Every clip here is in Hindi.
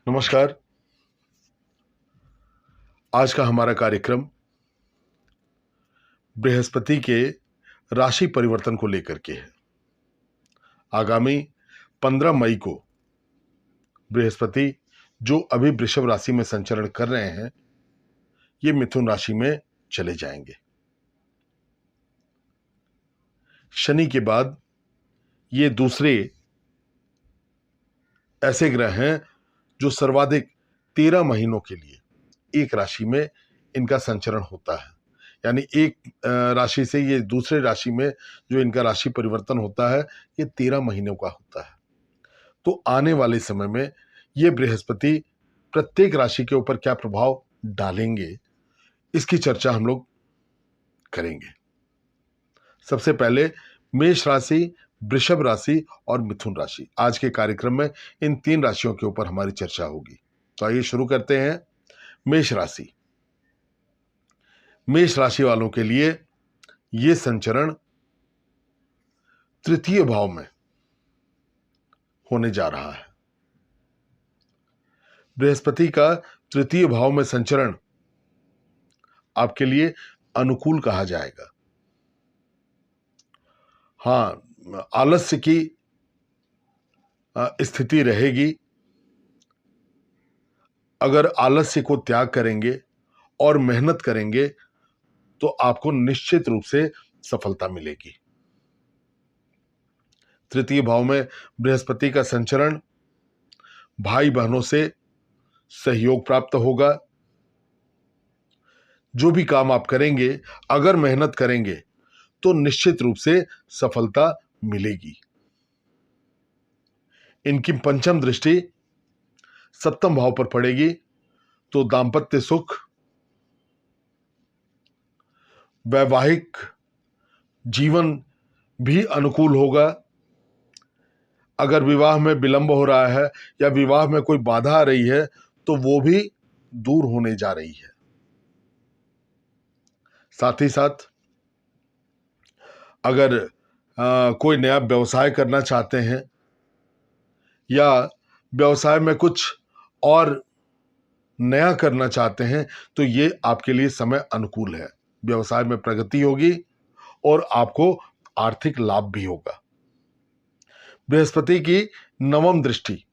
नमस्कार। आज का हमारा कार्यक्रम बृहस्पति के राशि परिवर्तन को लेकर के है। आगामी 15 मई को बृहस्पति जो अभी वृषभ राशि में संचरण कर रहे हैं, ये मिथुन राशि में चले जाएंगे। शनि के बाद ये दूसरे ऐसे ग्रह हैं जो सर्वाधिक 13 महीनों के लिए एक राशि में इनका संचरण होता है। यानी एक राशि से ये दूसरे राशि में जो इनका राशि परिवर्तन होता है, ये 13 महीनों का होता है। तो आने वाले समय में ये बृहस्पति प्रत्येक राशि के ऊपर क्या प्रभाव डालेंगे, इसकी चर्चा हम लोग करेंगे। सबसे पहले मेष राशि, वृषभ राशि और मिथुन राशि। आज के कार्यक्रम में इन 3 राशियों के ऊपर हमारी चर्चा होगी। तो आइए शुरू करते हैं। मेष राशि। मेष राशि वालों के लिए ये संचरण तृतीय भाव में होने जा रहा है। बृहस्पति का तृतीय भाव में संचरण आपके लिए अनुकूल कहा जाएगा। हाँ, आलस्य की स्थिति रहेगी। अगर आलस्य को त्याग करेंगे और मेहनत करेंगे तो आपको निश्चित रूप से सफलता मिलेगी। तृतीय भाव में बृहस्पति का संचरण, भाई बहनों से सहयोग प्राप्त होगा। जो भी काम आप करेंगे, अगर मेहनत करेंगे तो निश्चित रूप से सफलता मिलेगी। इनकी पंचम दृष्टि सप्तम भाव पर पड़ेगी तो दांपत्य सुख, वैवाहिक जीवन भी अनुकूल होगा। अगर विवाह में विलंब हो रहा है या विवाह में कोई बाधा आ रही है तो वो भी दूर होने जा रही है। साथ ही साथ अगर कोई नया व्यवसाय करना चाहते हैं या व्यवसाय में कुछ और नया करना चाहते हैं तो ये आपके लिए समय अनुकूल है। व्यवसाय में प्रगति होगी और आपको आर्थिक लाभ भी होगा। बृहस्पति की नवम दृष्टि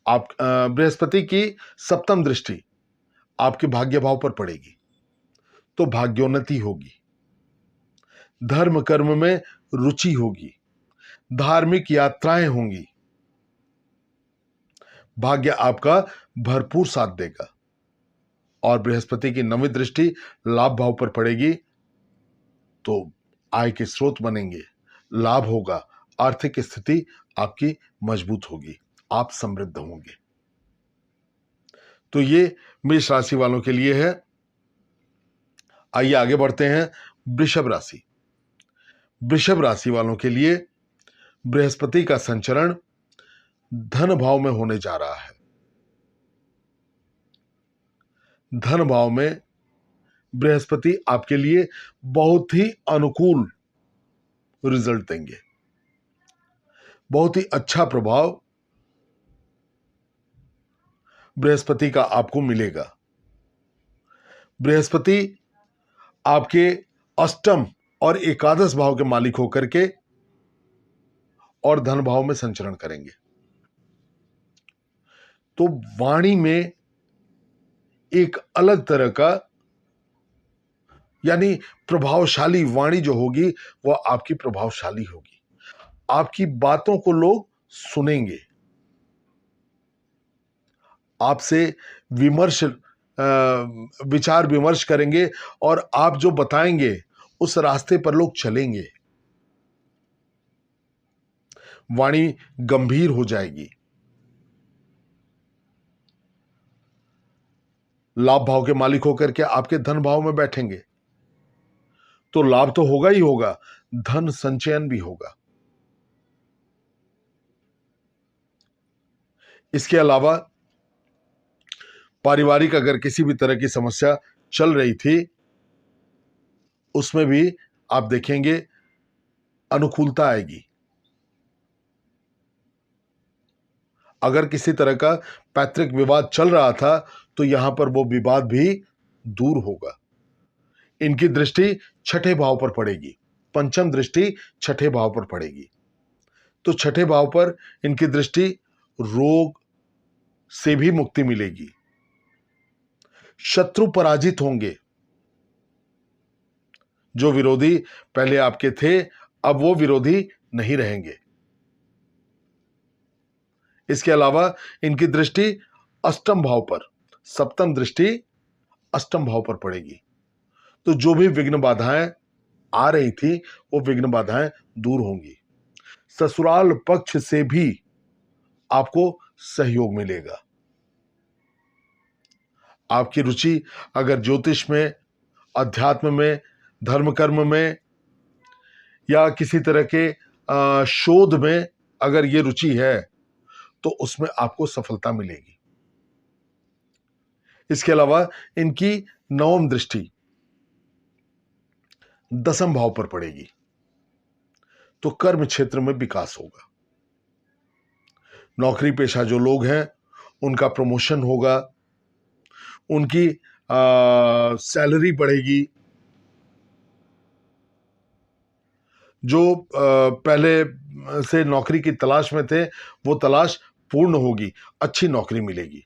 आप बृहस्पति की सप्तम दृष्टि आपके भाग्य भाव पर पड़ेगी तो भाग्योन्नति होगी। धर्म कर्म में रुचि होगी। धार्मिक यात्राएं होंगी। भाग्य आपका भरपूर साथ देगा। और बृहस्पति की नवीं दृष्टि लाभ भाव पर पड़ेगी तो आय के स्रोत बनेंगे, लाभ होगा, आर्थिक स्थिति आपकी मजबूत होगी, आप समृद्ध होंगे। तो ये मेष राशि वालों के लिए है। आइए आगे बढ़ते हैं। वृषभ राशि। वृषभ राशि वालों के लिए बृहस्पति का संचरण धन भाव में होने जा रहा है। धन भाव में बृहस्पति आपके लिए बहुत ही अनुकूल रिजल्ट देंगे। बहुत ही अच्छा प्रभाव बृहस्पति का आपको मिलेगा। बृहस्पति आपके अष्टम और एकादश भाव के मालिक होकर के और धन भाव में संचरण करेंगे तो वाणी में एक अलग तरह का, यानी प्रभावशाली वाणी जो होगी वह आपकी प्रभावशाली होगी। आपकी बातों को लोग सुनेंगे। आपसे विमर्श विचार विमर्श करेंगे और आप जो बताएंगे उस रास्ते पर लोग चलेंगे। वाणी गंभीर हो जाएगी। लाभ भाव के मालिक होकर के आपके धन भाव में बैठेंगे तो लाभ तो होगा ही होगा, धन संचयन भी होगा। इसके अलावा पारिवारिक अगर किसी भी तरह की समस्या चल रही थी उसमें भी आप देखेंगे अनुकूलता आएगी। अगर किसी तरह का पैतृक विवाद चल रहा था तो यहां पर वो विवाद भी दूर होगा। इनकी दृष्टि छठे भाव पर पड़ेगी, पंचम दृष्टि छठे भाव पर पड़ेगी। तो छठे भाव पर इनकी दृष्टि, रोग से भी मुक्ति मिलेगी, शत्रु पराजित होंगे। जो विरोधी पहले आपके थे अब वो विरोधी नहीं रहेंगे। इसके अलावा इनकी दृष्टि अष्टम भाव पर, सप्तम दृष्टि अष्टम भाव पर पड़ेगी। तो जो भी विघ्न बाधाएं आ रही थी वो विघ्न बाधाएं दूर होंगी। ससुराल पक्ष से भी आपको सहयोग मिलेगा। आपकी रुचि अगर ज्योतिष में, अध्यात्म में, धर्म कर्म में या किसी तरह के शोध में अगर ये रुचि है तो उसमें आपको सफलता मिलेगी। इसके अलावा इनकी नवम दृष्टि दसम भाव पर पड़ेगी। तो कर्म क्षेत्र में विकास होगा। नौकरी पेशा जो लोग हैं उनका प्रमोशन होगा, उनकी सैलरी बढ़ेगी। जो पहले से नौकरी की तलाश में थे वो तलाश पूर्ण होगी, अच्छी नौकरी मिलेगी,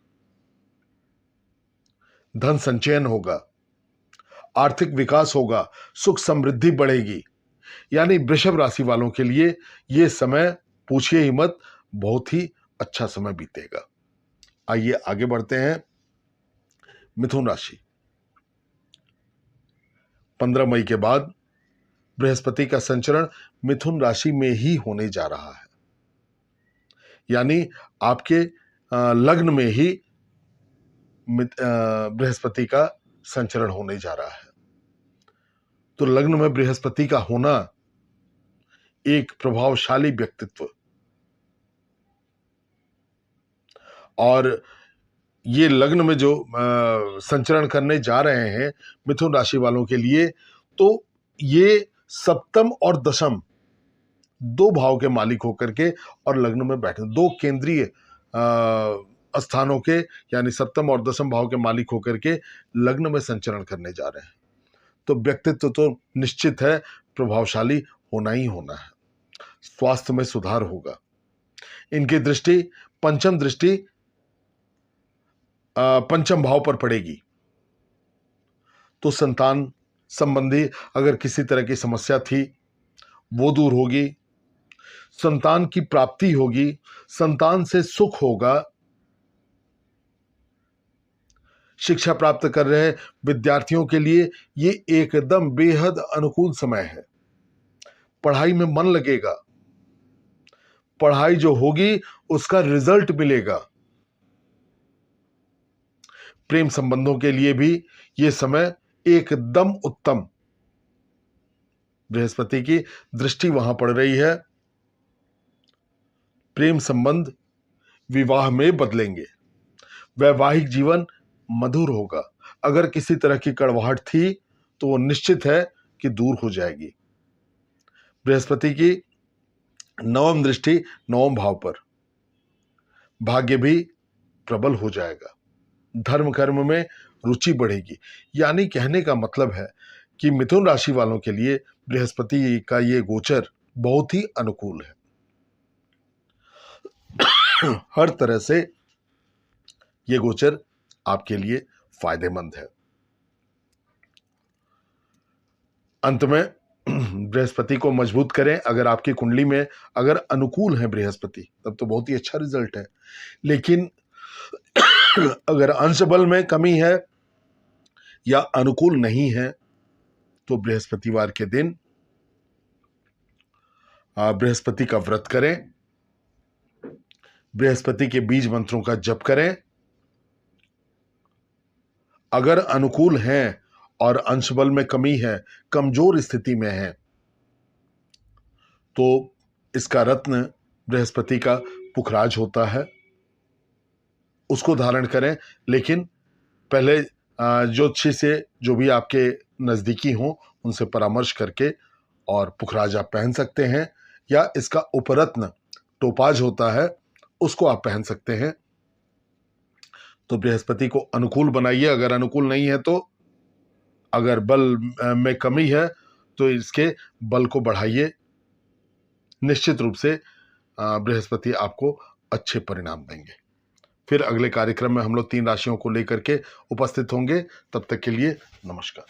धन संचयन होगा, आर्थिक विकास होगा, सुख समृद्धि बढ़ेगी। यानी वृषभ राशि वालों के लिए यह समय पूछिए ही मत, बहुत ही अच्छा समय बीतेगा। आइए आगे बढ़ते हैं। मिथुन राशि, 15 मई के बाद बृहस्पति का संचरण मिथुन राशि में ही होने जा रहा है। यानी आपके लग्न में ही बृहस्पति का संचरण होने जा रहा है। तो लग्न में बृहस्पति का होना एक प्रभावशाली व्यक्तित्व, और ये लग्न में जो संचरण करने जा रहे हैं मिथुन राशि वालों के लिए, तो ये सप्तम और दशम दो भाव के मालिक होकर के और लग्न में बैठे, दो केंद्रीय स्थानों के यानी सप्तम और दशम भाव के मालिक होकर के लग्न में संचरण करने जा रहे हैं। तो व्यक्तित्व तो निश्चित है प्रभावशाली होना ही होना है। स्वास्थ्य में सुधार होगा। इनकी दृष्टि पंचम दृष्टि पंचम भाव पर पड़ेगी। तो संतान संबंधी अगर किसी तरह की समस्या थी वो दूर होगी, संतान की प्राप्ति होगी, संतान से सुख होगा। शिक्षा प्राप्त कर रहे विद्यार्थियों के लिए ये एकदम बेहद अनुकूल समय है। पढ़ाई में मन लगेगा, पढ़ाई जो होगी उसका रिजल्ट मिलेगा। प्रेम संबंधों के लिए भी ये समय एकदम उत्तम। बृहस्पति की दृष्टि वहां पड़ रही है। प्रेम संबंध विवाह में बदलेंगे, वैवाहिक जीवन मधुर होगा। अगर किसी तरह की कड़वाहट थी तो वो निश्चित है कि दूर हो जाएगी। बृहस्पति की नवम दृष्टि नवम भाव पर, भाग्य भी प्रबल हो जाएगा। धर्म कर्म में रुचि बढ़ेगी। यानी कहने का मतलब है कि मिथुन राशि वालों के लिए बृहस्पति का ये गोचर बहुत ही अनुकूल है। हर तरह से ये गोचर आपके लिए फायदेमंद है। अंत में बृहस्पति को मजबूत करें। अगर आपकी कुंडली में अगर अनुकूल है बृहस्पति तब तो बहुत ही अच्छा रिजल्ट है, लेकिन अगर अंश बल में कमी है या अनुकूल नहीं है तो बृहस्पतिवार के दिन बृहस्पति का व्रत करें, बृहस्पति के बीज मंत्रों का जप करें। अगर अनुकूल हैं और अंश बल में कमी है, कमजोर स्थिति में है, तो इसका रत्न बृहस्पति का पुखराज होता है, उसको धारण करें। लेकिन पहले ज्योतिषी से जो भी आपके नजदीकी हों उनसे परामर्श करके और पुखराज आप पहन सकते हैं, या इसका उपरत्न टोपाज होता है उसको आप पहन सकते हैं। तो बृहस्पति को अनुकूल बनाइए। अगर अनुकूल नहीं है तो, अगर बल में कमी है तो इसके बल को बढ़ाइए। निश्चित रूप से बृहस्पति आपको अच्छे परिणाम देंगे। फिर अगले कार्यक्रम में हम लोग 3 राशियों को लेकर के उपस्थित होंगे। तब तक के लिए नमस्कार।